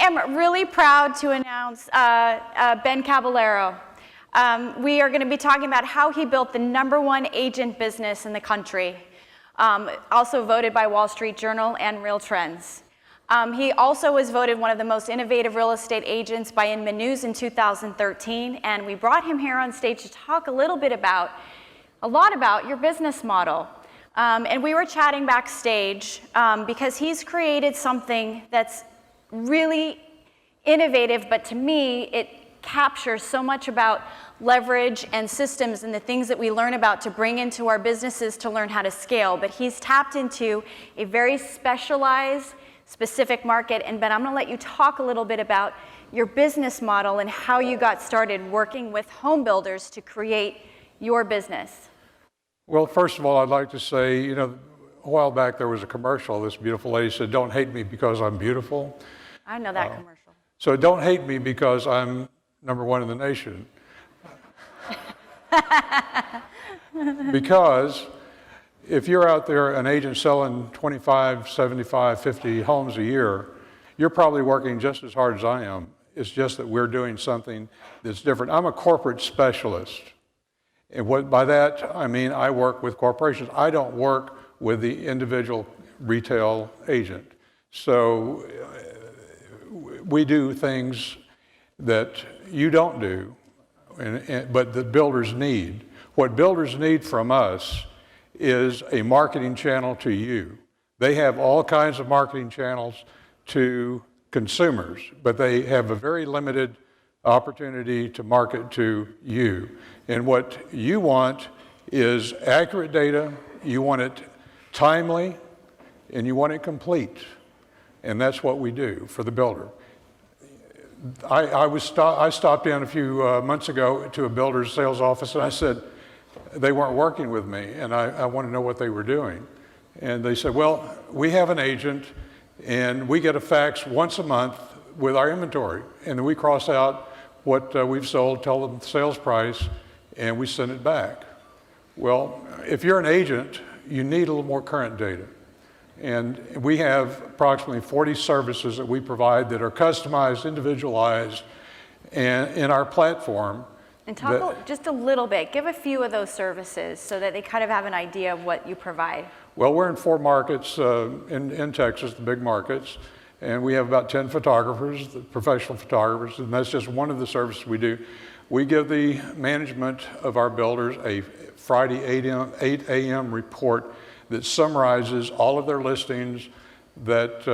am really proud to announce Ben Caballero. We are going to be talking about how he built the #1 agent business in the country, also voted by Wall Street Journal and Real Trends. He also was voted one of the most innovative real estate agents by Inman News in 2013, and we brought him here on stage to talk a lot about your business model. And we were chatting backstage because he's created something that's really innovative, but to me, it captures so much about leverage and systems and the things that we learn about to bring into our businesses to learn how to scale. But he's tapped into a very specialized, specific market. And Ben, I'm going to let you talk a little bit about your business model and how you got started working with home builders to create your business. Well, first of all, I'd like to say, you know, a while back there was a commercial. This beautiful lady said, "Don't hate me because I'm beautiful." I know that commercial. So don't hate me because I'm #1 in the nation. Because if you're out there, an agent selling 25, 75, 50 homes a year, you're probably working just as hard as I am. It's just that we're doing something that's different. I'm a corporate specialist. And by that, I mean I work with corporations. I don't work with the individual retail agent. So we do things that you don't do, but the builders need. What builders need from us is a marketing channel to you. They have all kinds of marketing channels to consumers, but they have a very limited opportunity to market to you. And what you want is accurate data, you want it timely, and you want it complete. And that's what we do for the builder. I stopped in a few months ago to a builder's sales office, and I said, they weren't working with me, and I want to know what they were doing. And they said, well, we have an agent, and we get a fax once a month with our inventory. And then we cross out what we've sold, tell them the sales price, and we send it back. Well, if you're an agent, you need a little more current data. And we have approximately 40 services that we provide that are customized, individualized, and in our platform. And talk just a little bit, give a few of those services so that they kind of have an idea of what you provide. Well, we're in 4 markets in Texas, the big markets, and we have about 10 photographers, professional photographers, and that's just one of the services we do. We give the management of our builders a Friday 8 a.m. report that summarizes all of their listings, that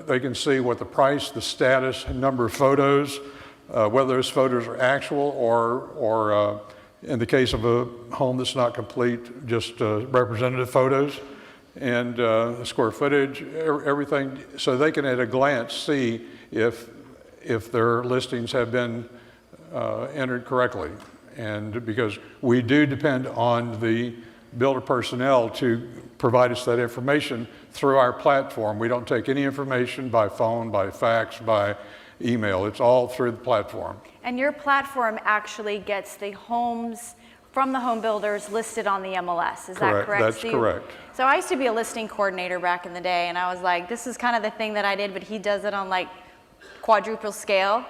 they can see what the price, the status, number of photos, whether those photos are actual or in the case of a home that's not complete, just representative photos, and the square footage, everything, so they can at a glance see if their listings have been entered correctly. And because we do depend on the builder personnel to provide us that information through our platform. We don't take any information by phone, by fax, by email. It's all through the platform. And your platform actually gets the homes from the home builders listed on the MLS. Is that correct? That's correct. So I used to be a listing coordinator back in the day, and I was like, this is kind of the thing that I did, but he does it on like quadruple scale.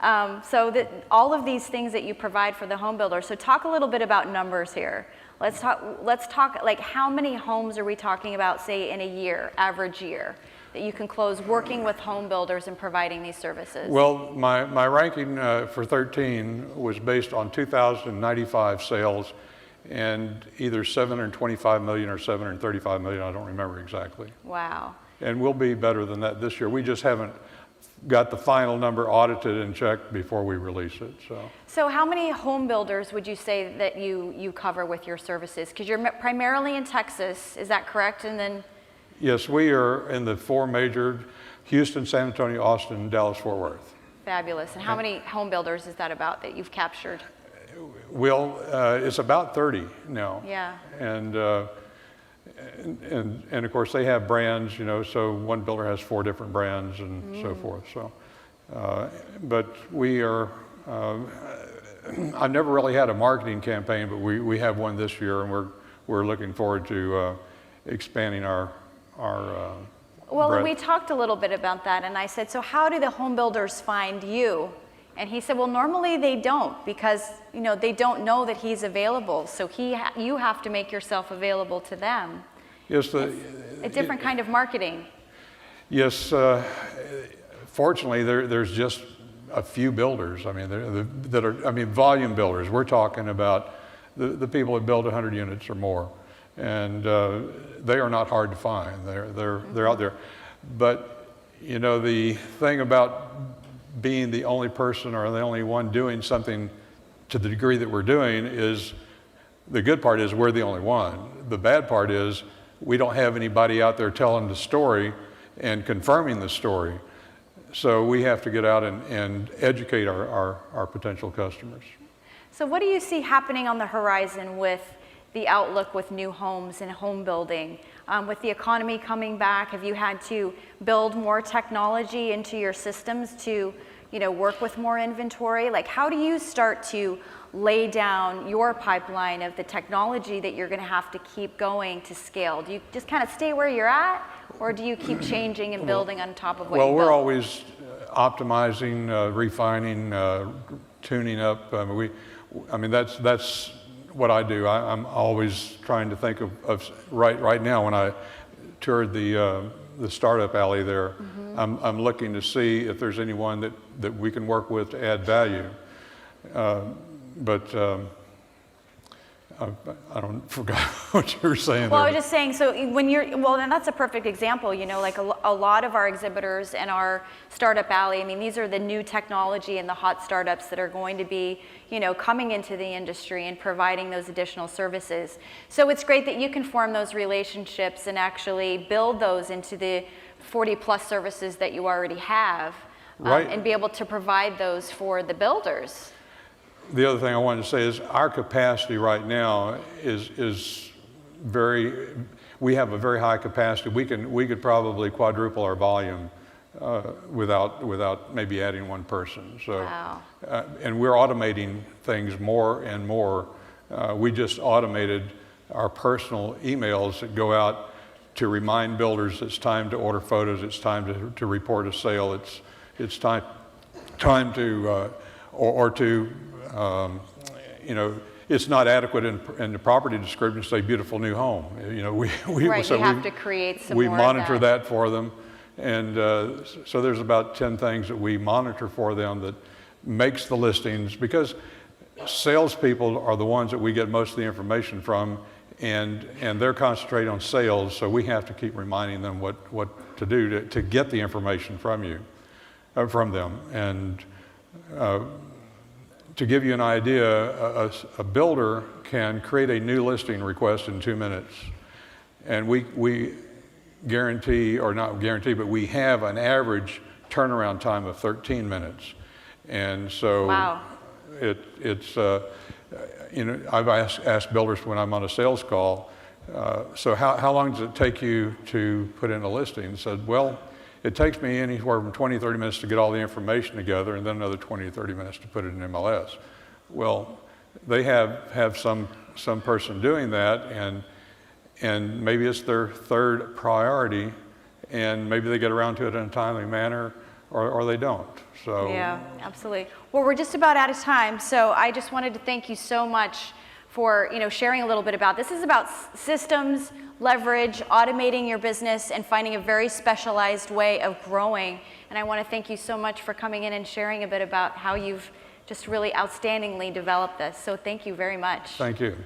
So that all of these things that you provide for the home builder. So talk a little bit about numbers here. Let's talk like how many homes are we talking about, say, in a year, average year, that you can close working with home builders and providing these services? Well, my ranking for 13 was based on 2,095 sales and either 725 million or 735 million, I don't remember exactly. Wow. And we'll be better than that this year. We just haven't got the final number audited and checked before we release it. So how many home builders would you say that you cover with your services? Because you're primarily in Texas, is that correct? And then yes, we are in the 4 major: Houston, San Antonio, Austin, Dallas, Fort Worth. Fabulous. And how many home builders is that about that you've captured? Well, it's about 30 now. Yeah. And of course they have brands, you know, so one builder has 4 different brands and so forth. So, but we are, I've never really had a marketing campaign, but we have one this year, and we're looking forward to expanding our Well, and we breadth. talked a little bit about that, and I said, so how do the home builders find you? And he said, well, normally they don't, because they don't know that he's available. So you have to make yourself available to them. Yes, A different kind of marketing. yes. Fortunately, there's just a few builders. I mean, that are volume builders. We're talking about the people that build 100 units or more, and they are not hard to find. They're out there. But the thing about being the only person or the only one doing something to the degree that we're doing is, the good part is we're the only one. The bad part is we don't have anybody out there telling the story and confirming the story. So we have to get out and educate our potential customers. So what do you see happening on the horizon with the outlook with new homes and home building? With the economy coming back, have you had to build more technology into your systems to work with more inventory? Like, how do you start to lay down your pipeline of the technology that you're going to have to keep going to scale? Do you just kind of stay where you're at, or do you keep changing and building on top of what you built? Well, we're always optimizing, refining, tuning up. That's what I do. I'm always trying to think of right now. When I toured the startup alley there, I'm looking to see if there's anyone that we can work with to add value. I don't forgot what you were saying. Well, there. I was just saying, so when and that's a perfect example, like a lot of our exhibitors and our startup alley, these are the new technology and the hot startups that are going to be, coming into the industry and providing those additional services. So it's great that you can form those relationships and actually build those into the 40 plus services that you already have, Right. And be able to provide those for the builders. The other thing I wanted to say is our capacity right now is we have a very high capacity. We could probably quadruple our volume without maybe adding one person. So, Wow. And we're automating things more and more. We just automated our personal emails that go out to remind builders it's time to order photos, it's time to report a sale, it's time to it's not adequate in the property description to say beautiful new home. Right, you have to create some we more monitor of that for them, and so there's about 10 things that we monitor for them that makes the listings, because salespeople are the ones that we get most of the information from, and they're concentrating on sales, so we have to keep reminding them what to do to get the information from them. And to give you an idea, a builder can create a new listing request in 2 minutes. And we guarantee, or not guarantee, but we have an average turnaround time of 13 minutes. And so Wow. I've asked builders when I'm on a sales call, so how long does it take you to put in a listing? And said, well, it takes me anywhere from 20, 30 minutes to get all the information together, and then another 20 or 30 minutes to put it in MLS. Well, they have some person doing that, and maybe it's their third priority, and maybe they get around to it in a timely manner, or they don't. So yeah, absolutely. Well, we're just about out of time, so I just wanted to thank you so much for sharing a little bit about this. This is about systems, leverage, automating your business, and finding a very specialized way of growing. And I want to thank you so much for coming in and sharing a bit about how you've just really outstandingly developed this. So thank you very much. thank you.